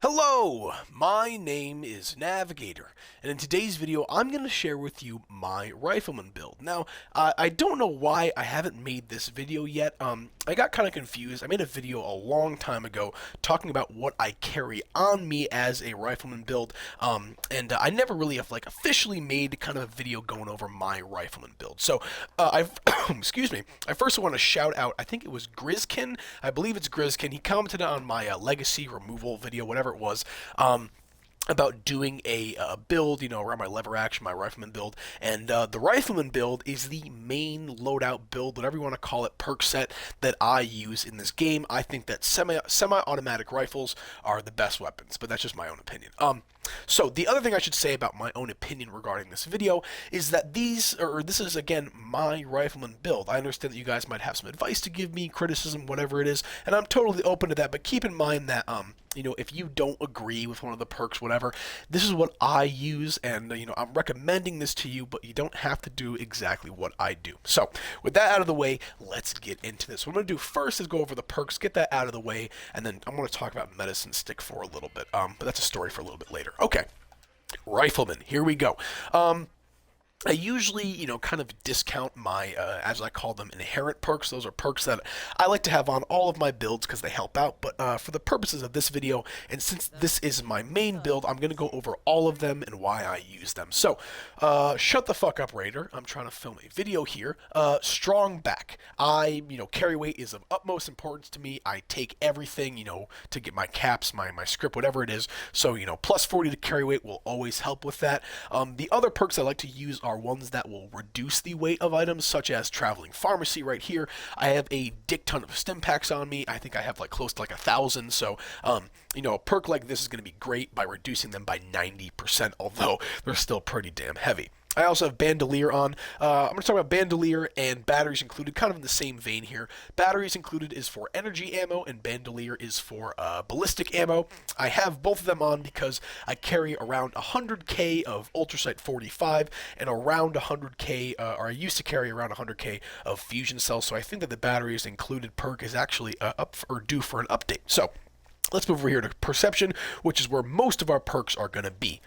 Hello, my name is Navigator, and in today's video I'm going to share with you my Rifleman build. Now, I don't know why I haven't made this video yet. I got kind of confused. I made a video a long time ago talking about what I carry on me as a Rifleman build, and I never really have officially made kind of a video going over my Rifleman build. So, excuse me, I first want to shout out, I think it was Grizkin, I believe it's Grizkin, he commented on my legacy removal video, whatever it was, about doing a build, around my lever action, my Rifleman build, and the Rifleman build is the main loadout build, whatever you want to call it, perk set that I use in this game. I think that semi-automatic rifles are the best weapons, but that's just my own opinion. So the other thing I should say about my own opinion regarding this video is that this is again my Rifleman build. I understand that you guys might have some advice to give me, criticism, whatever it is, and I'm totally open to that, but keep in mind that if you don't agree with one of the perks, whatever, this is what I use, and I'm recommending this to you, but you don't have to do exactly what I do. So with that out of the way, let's get into this. What I'm going to do first is go over the perks, get that out of the way, and then I'm going to talk about medicine stick for a little bit, but that's a story for a little bit later. Okay, Rifleman, here we go. I usually, kind of discount my, as I call them, inherent perks. Those are perks that I like to have on all of my builds because they help out. But for the purposes of this video, and since this is my main build, I'm going to go over all of them and why I use them. So, shut the fuck up, Raider. I'm trying to film a video here. Strong back. Carry weight is of utmost importance to me. I take everything, to get my caps, my script, whatever it is. So, plus 40 to carry weight will always help with that. The other perks I like to use are ones that will reduce the weight of items, such as Traveling Pharmacy right here. I have a dick ton of stim packs on me. I think I have close to 1,000, so a perk like this is going to be great by reducing them by 90%, although they're still pretty damn heavy. I also have Bandolier on. I'm going to talk about Bandolier and batteries included, kind of in the same vein here. Batteries included is for energy ammo, and Bandolier is for ballistic ammo. I have both of them on because I carry around 100k of Ultrasight 45 and around 100k, or I used to carry around 100k of fusion cells, so I think that the batteries included perk is actually due for an update. So let's move over here to Perception, which is where most of our perks are going to be.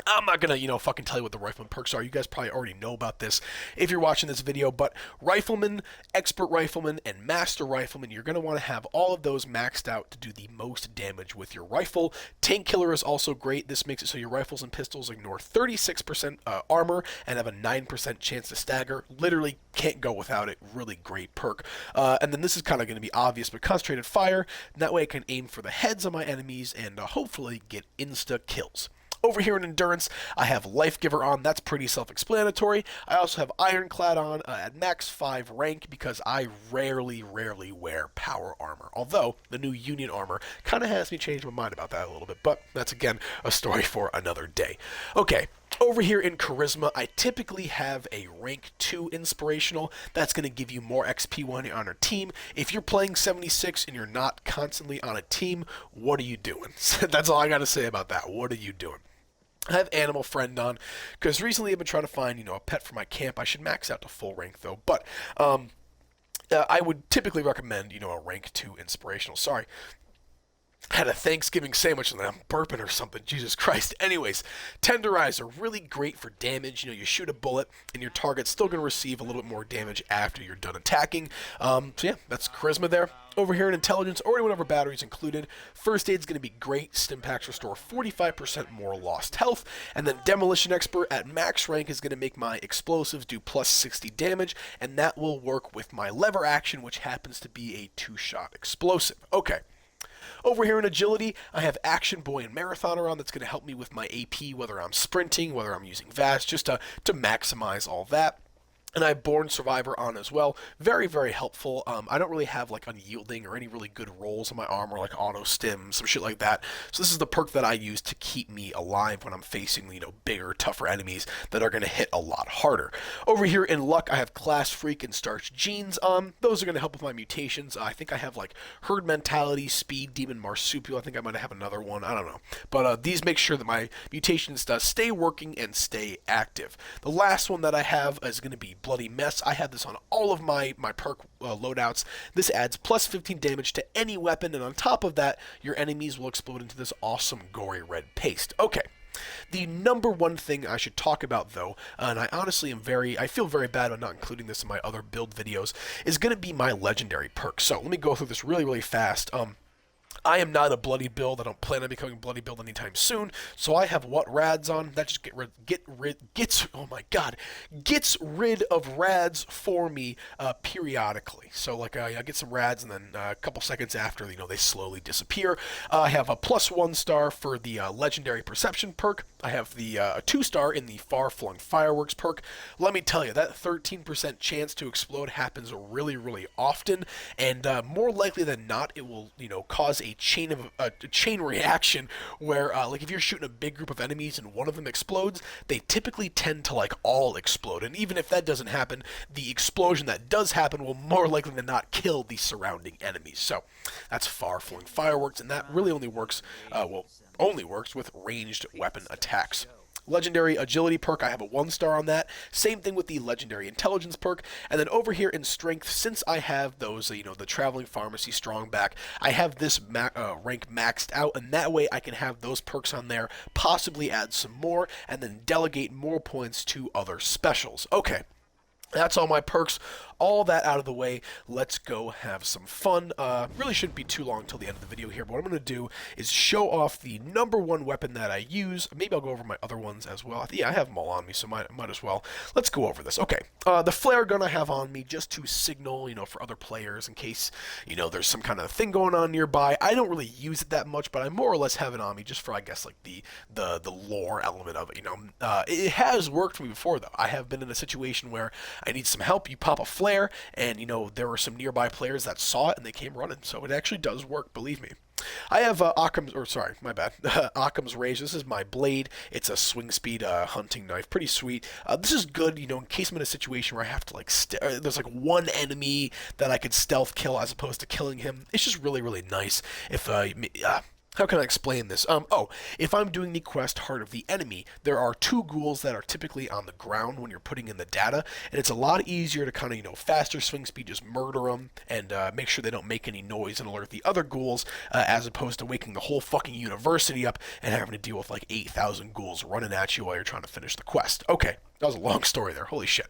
I'm not gonna, fucking tell you what the Rifleman perks are. You guys probably already know about this if you're watching this video, but Rifleman, Expert Rifleman, and Master Rifleman, you're gonna want to have all of those maxed out to do the most damage with your rifle. Tank Killer is also great. This makes it so your rifles and pistols ignore 36% armor and have a 9% chance to stagger. Literally can't go without it. Really great perk. And then this is kind of going to be obvious, but Concentrated Fire. That way I can aim for the heads of my enemies and hopefully get insta kills. Over here in Endurance, I have Life Giver on. That's pretty self-explanatory. I also have Ironclad on at max 5 rank because I rarely wear power armor. Although, the new Union armor kind of has me change my mind about that a little bit. But that's, again, a story for another day. Okay. Over here in Charisma, I typically have a rank 2 inspirational. That's going to give you more XP when you're on a team. If you're playing 76 and you're not constantly on a team, what are you doing? That's all I got to say about that. What are you doing? I have Animal Friend on, because recently I've been trying to find, a pet for my camp. I should max out to full rank, though. But I would typically recommend, a rank 2 inspirational. Sorry. Had a Thanksgiving sandwich and I'm burping or something. Jesus Christ. Anyways, Tenderizer, really great for damage. You shoot a bullet and your target's still going to receive a little bit more damage after you're done attacking. So yeah, that's Charisma there. Over here in Intelligence, already went over batteries included. First Aid's going to be great. Stim packs restore 45% more lost health. And then Demolition Expert at max rank is going to make my explosives do plus 60 damage. And that will work with my lever action, which happens to be a 2-shot explosive. Okay. Over here in Agility, I have Action Boy and Marathoner on. That's going to help me with my AP, whether I'm sprinting, whether I'm using VAS, just to maximize all that. And I have Born Survivor on as well. Very, very helpful. I don't really have Unyielding or any really good rolls on my armor, like Auto Stim, some shit like that. So this is the perk that I use to keep me alive when I'm facing, bigger, tougher enemies that are going to hit a lot harder. Over here in Luck, I have Class Freak and Starch Jeans on. Those are going to help with my mutations. I think I have Herd Mentality, Speed, Demon Marsupial. I think I might have another one. I don't know. But these make sure that my mutations stay working and stay active. The last one that I have is going to be bloody mess. I have this on all of my perk loadouts. This adds plus 15 damage to any weapon, and on top of that, your enemies will explode into this awesome gory red paste. Okay. The number one thing I should talk about, though, and I feel very bad about not including this in my other build videos, is going to be my legendary perk. So let me go through this really, really fast. I am not a bloody build. I don't plan on becoming a bloody build anytime soon. So I have what rads on. That just gets rid of rads for me periodically. So like I get some rads, and then a couple seconds after, they slowly disappear. I have a +1 star for the legendary perception perk. I have the 2-star in the far-flung fireworks perk. Let me tell you, that 13% chance to explode happens really, really often, and more likely than not, it will cause a chain reaction where like if you're shooting a big group of enemies and one of them explodes, they typically tend to like all explode. And even if that doesn't happen, the explosion that does happen will more likely than not kill the surrounding enemies. So that's far-flung fireworks, and that really only works with ranged weapon attacks. Legendary agility perk, I have a 1-star on that. Same thing with the legendary intelligence perk. And then over here in strength, since I have those, the traveling pharmacy strong back, I have this rank maxed out, and that way I can have those perks on there, possibly add some more, and then delegate more points to other specials. Okay. That's all my perks, all that out of the way. Let's go have some fun. Really shouldn't be too long until the end of the video here, but what I'm going to do is show off the number one weapon that I use. Maybe I'll go over my other ones as well. Yeah, I have them all on me, so might as well. Let's go over this. Okay, the flare gun I have on me just to signal, for other players in case, there's some kind of thing going on nearby. I don't really use it that much, but I more or less have it on me just for, I guess, like the lore element of it, It has worked for me before, though. I have been in a situation where I need some help, you pop a flare, and there were some nearby players that saw it and they came running, so it actually does work, believe me. I have Occam's Rage. This is my blade. It's a swing speed hunting knife, pretty sweet. This is good, in case I'm in a situation where I have to there's like one enemy that I could stealth kill as opposed to killing him. It's just really, really nice. If how can I explain this? If I'm doing the quest Heart of the Enemy, there are 2 ghouls that are typically on the ground when you're putting in the data, and it's a lot easier to kind of, faster swing speed, just murder them and make sure they don't make any noise and alert the other ghouls, as opposed to waking the whole fucking university up and having to deal with like 8,000 ghouls running at you while you're trying to finish the quest. Okay, that was a long story there. Holy shit.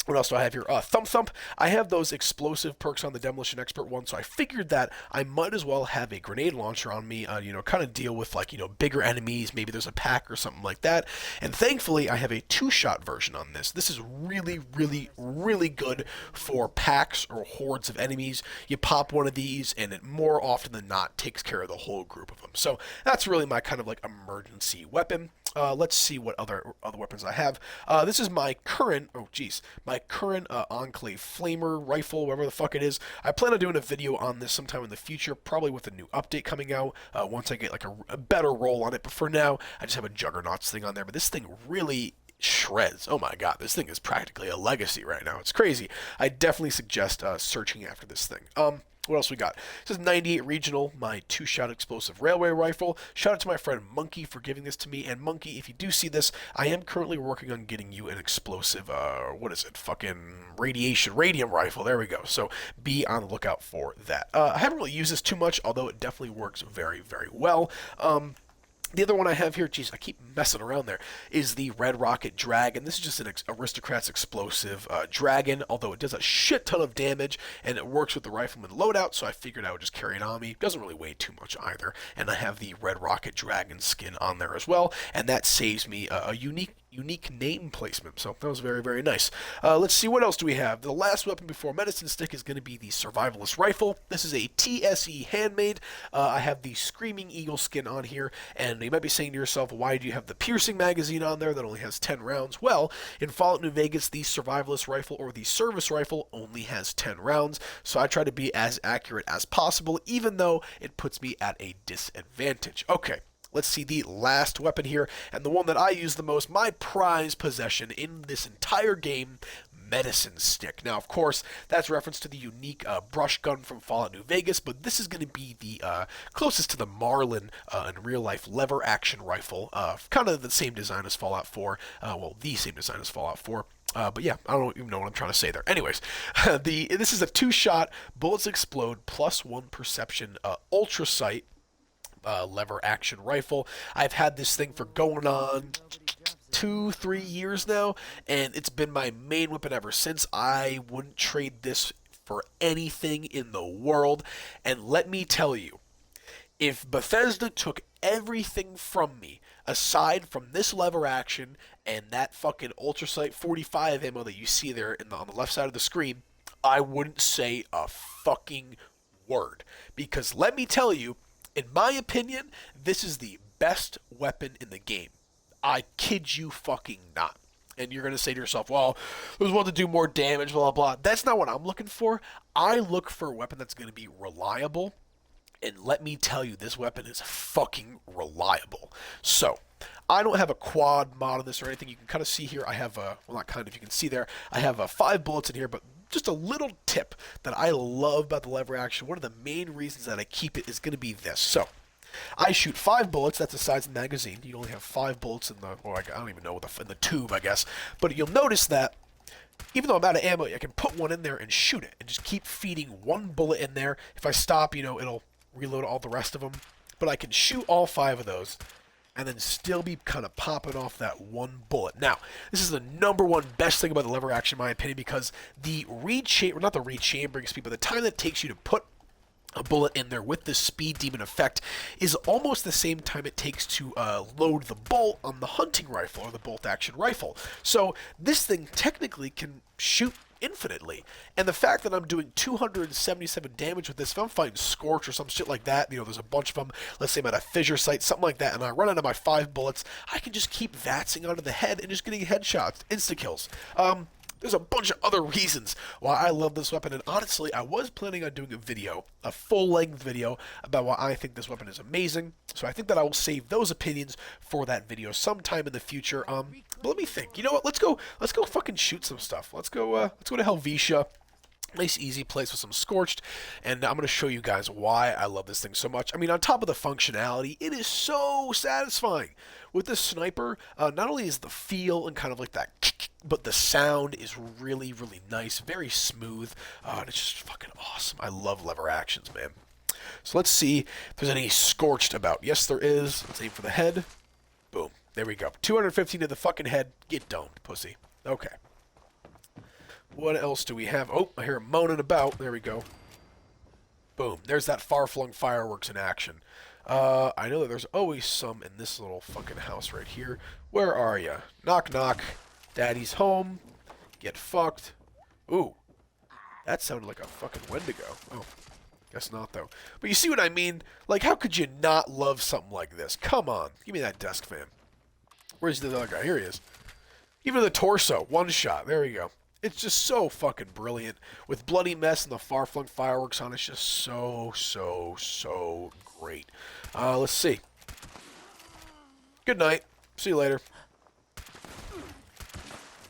What else do I have here? Thump Thump. I have those explosive perks on the Demolition Expert one, so I figured that I might as well have a grenade launcher on me, kind of deal with bigger enemies, maybe there's a pack or something like that. And thankfully, I have a 2-shot version on this. This is really, really, really good for packs or hordes of enemies. You pop one of these, and it more often than not takes care of the whole group of them. So that's really my kind of like emergency weapon. Let's see what other weapons I have. This is my current, Enclave Flamer rifle, whatever the fuck it is. I plan on doing a video on this sometime in the future, probably with a new update coming out, once I get like a better roll on it. But for now, I just have a Juggernauts thing on there. But this thing really shreds. Oh my god, this thing is practically a legacy right now. It's crazy. I definitely suggest searching after this thing. What else we got? This is 98 Regional, my 2-shot explosive railway rifle. Shout out to my friend Monkey for giving this to me. And Monkey, if you do see this, I am currently working on getting you an explosive, radium rifle. There we go. So be on the lookout for that. I haven't really used this too much, although it definitely works very, very well. The other one I have here, geez, I keep messing around there, is the Red Rocket Dragon. This is just an Aristocrat's explosive dragon, although it does a shit ton of damage, and it works with the Rifleman loadout, so I figured I would just carry it on me. It doesn't really weigh too much either, and I have the Red Rocket Dragon skin on there as well, and that saves me a unique name placement, so that was very, very nice. Let's see, what else do we have? The last weapon before Medicine Stick is going to be the Survivalist Rifle. This is a TSE handmade. I have the Screaming Eagle skin on here, and you might be saying to yourself, why do you have the Piercing magazine on there that only has 10 rounds? Well, in Fallout New Vegas, the Survivalist Rifle or the Service Rifle only has 10 rounds, so I try to be as accurate as possible, even though it puts me at a disadvantage. Okay. Let's see the last weapon here, and the one that I use the most, my prized possession in this entire game, Medicine Stick. Now, of course, that's reference to the unique brush gun from Fallout New Vegas, but this is going to be the closest to the Marlin in real-life lever action rifle, kind of the same design as Fallout 4, the same design as Fallout 4. But yeah, I don't even know what I'm trying to say there. Anyways, this is a two-shot bullets explode plus one perception ultra sight lever action rifle. I've had this thing for going on 2, 3 years now, and it's been my main weapon ever since. I wouldn't trade this for anything in the world. And let me tell you, if Bethesda took everything from me aside from this lever action and that fucking ultrasight 45 ammo that you see there on the left side of the screen, I wouldn't say a fucking word. Because let me tell you, in my opinion, this is the best weapon in the game. I kid you fucking not. And you're going to say to yourself, well, there's one to do more damage, blah, blah, blah. That's not what I'm looking for. I look for a weapon that's going to be reliable. And let me tell you, this weapon is fucking reliable. So, I don't have a quad mod on this or anything. You can kind of see here, I have well, not kind of, you can see there, I have 5 bullets in here, but just a little tip that I love about the lever action. One of the main reasons that I keep it is going to be this. So, I shoot 5 bullets. That's the size of the magazine. You only have 5 bullets in the, or I don't even know what in the tube, I guess. But you'll notice that even though I'm out of ammo, I can put one in there and shoot it, and just keep feeding one bullet in there. If I stop, it'll reload all the rest of them. But I can shoot all 5 of those, and then still be kind of popping off that one bullet. Now, this is the #1 best thing about the lever action, in my opinion, because the not the re-chambering speed, but the time that it takes you to put a bullet in there with the speed demon effect is almost the same time it takes to load the bolt on the hunting rifle or the bolt action rifle. So this thing technically can shoot infinitely, and the fact that I'm doing 277 damage with this, if I'm fighting Scorch or some shit like that, there's a bunch of them, let's say I'm at a fissure site, something like that, and I run out of my 5 bullets, I can just keep vatsing onto the head and just getting headshots, insta-kills. There's a bunch of other reasons why I love this weapon, and honestly, I was planning on doing a full-length video about why I think this weapon is amazing, so I think that I will save those opinions for that video sometime in the future. But let me think. You know what? Let's go fucking shoot some stuff. Let's go to Helvetia. Nice easy place with some Scorched, and I'm going to show you guys why I love this thing so much. I mean, on top of the functionality, it is so satisfying. With this sniper, not only is the feel and kind of like that kick, but the sound is really, really nice, very smooth, and it's just fucking awesome. I love lever actions, man. So let's see if there's any Scorched about. Yes, there is. Let's aim for the head. Boom. There we go. 215 to the fucking head. Get domed, pussy. Okay. What else do we have? Oh, I hear him moaning about. There we go. Boom. There's that far-flung fireworks in action. I know that there's always some in this little fucking house right here. Where are ya? Knock, knock. Daddy's home. Get fucked. Ooh. That sounded like a fucking Wendigo. Oh. Guess not, though. But you see what I mean? Like, how could you not love something like this? Come on. Give me that desk fan. Where's the other guy? Here he is. Even the torso. One shot. There we go. It's just so fucking brilliant. With Bloody Mess and the far-flung fireworks on, it's just so, so, so great. Let's see. Good night. See you later.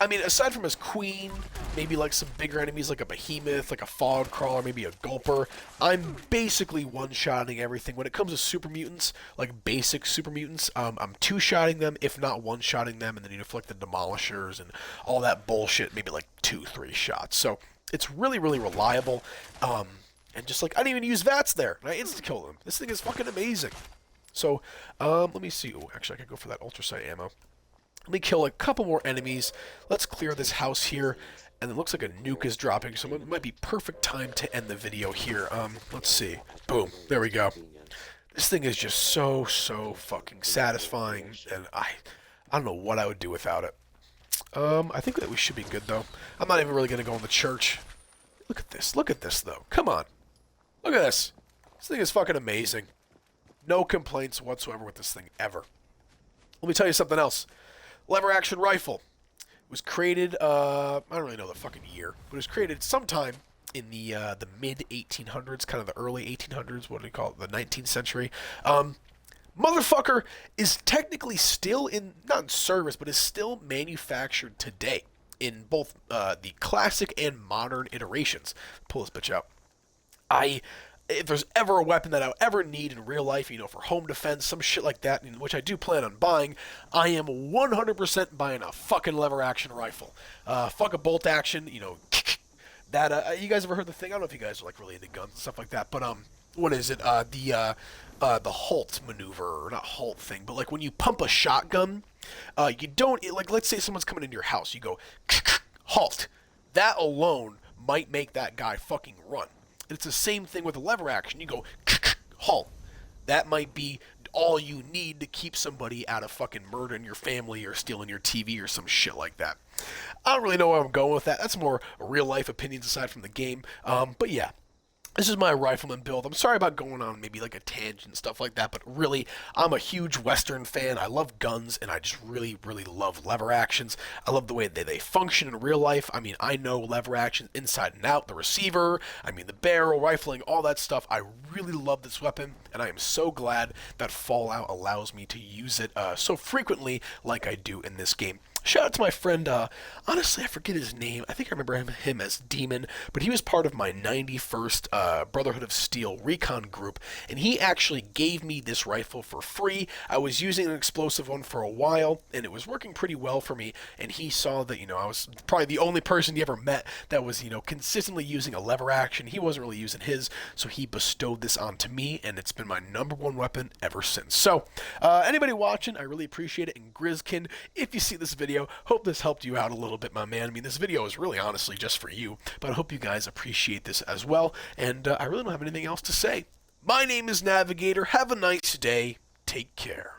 I mean, aside from his queen, maybe like some bigger enemies like a behemoth, like a fog crawler, maybe a gulper, I'm basically one-shotting everything. When it comes to super mutants, like basic super mutants, I'm two-shotting them, if not one-shotting them, and then you inflict the demolishers and all that bullshit, maybe like 2-3 shots. So it's really, really reliable. And just like, I didn't even use VATS there, and I insta-killed them. This thing is fucking amazing. So, let me see. Ooh, actually, I could go for that ultrasight ammo. Let me kill a couple more enemies. Let's clear this house here. And it looks like a nuke is dropping, so it might be perfect time to end the video here. Let's see. Boom. There we go. This thing is just so, so fucking satisfying, and I don't know what I would do without it. I think that we should be good, though. I'm not even really going to go in the church. Look at this. Look at this, though. Come on. Look at this. This thing is fucking amazing. No complaints whatsoever with this thing, ever. Let me tell you something else. Lever action rifle. It was created, I don't really know the fucking year, but it was created sometime in the mid-1800s, kind of the early 1800s, what do you call it, the 19th century. Motherfucker is technically still not in service, but is still manufactured today in both the classic and modern iterations. Pull this bitch out. I if there's ever a weapon that I'll ever need in real life, for home defense, some shit like that, which I do plan on buying, I am 100% buying a fucking lever action rifle. Fuck a bolt action, that, you guys ever heard the thing? I don't know if you guys are like really into guns and stuff like that, but what is it? The halt maneuver, or not halt thing, but like when you pump a shotgun, you don't like. Let's say someone's coming into your house, you go halt. That alone might make that guy fucking run. And it's the same thing with a lever action. You go halt. That might be all you need to keep somebody out of fucking murdering your family or stealing your TV or some shit like that. I don't really know where I'm going with that. That's more real life opinions aside from the game. But yeah, this is my Rifleman build. I'm sorry about going on maybe like a tangent and stuff like that, but really, I'm a huge Western fan. I love guns, and I just really, really love lever actions. I love the way that they function in real life. I mean, I know lever actions inside and out, the receiver, the barrel, rifling, all that stuff. I really love this weapon, and I am so glad that Fallout allows me to use it so frequently like I do in this game. Shout out to my friend, honestly, I forget his name. I think I remember him as Demon, but he was part of my 91st Brotherhood of Steel recon group, and he actually gave me this rifle for free. I was using an explosive one for a while, and it was working pretty well for me, and he saw that, I was probably the only person he ever met that was, consistently using a lever action. He wasn't really using his, so he bestowed this onto me, and it's been my #1 weapon ever since. So, anybody watching, I really appreciate it, and Grizkin, if you see this video, hope this helped you out a little bit, my man. This video is really honestly just for you, but I hope you guys appreciate this as well, and I really don't have anything else to say. My name is Navigator. Have a nice day. Take care.